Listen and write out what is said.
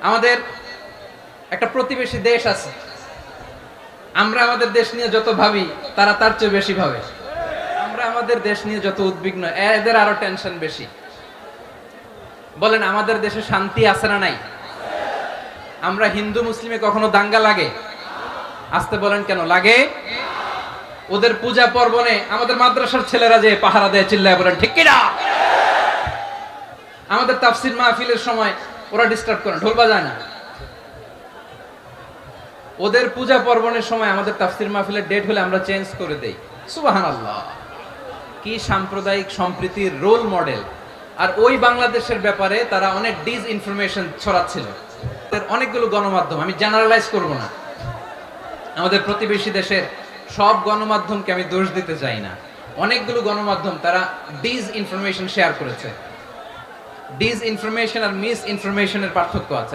আমাদের একটা প্রতিবেশী দেশ আছে, আমরা আমাদের দেশ নিয়ে যত ভাবি তারা তার চেয়ে বেশি ভাবে। আমরা আমাদের দেশ নিয়ে যত উদ্বিগ্ন এদের আরো টেনশন বেশি। বলেন আমাদের দেশে শান্তি আছে না নাই? আমরা হিন্দু মুসলিমে কখনো দাঙ্গা লাগে? আসতে বলেন কেন লাগে? ওদের পূজা পার্বণে আমাদের মাদ্রাসার ছেলেরা যে পাহারা দেয় চিল্লায় বলেন ঠিক কিনা? আমাদের তাফসির মাহফিলের সময় ওরা ডিস্টার্ব করে, ঢোল বাজায় না। ওদের পূজা পার্বণের সময় আমাদের তাফসির মাহফিলের ডেট হলে আমরা চেঞ্জ করে দেই। সুবহানাল্লাহ, কি সাম্প্রদায়িক সম্প্রীতির রোল মডেল। আর ওই বাংলাদেশের ব্যাপারে তারা অনেক ডিস ইনফরমেশন ছড়াচ্ছিল। অনেকগুলো গণমাধ্যম, আমি জেনারেলাইজ করব না, আমাদের প্রতিবেশী দেশের সব গণমাধ্যমকে আমি দোষ দিতে চাই না। অনেকগুলো গণমাধ্যম তারা ডিস ইনফরমেশন শেয়ার করেছে। ডিস ইনফরমেশন আর মিস ইনফরমেশনের পার্থক্য আছে।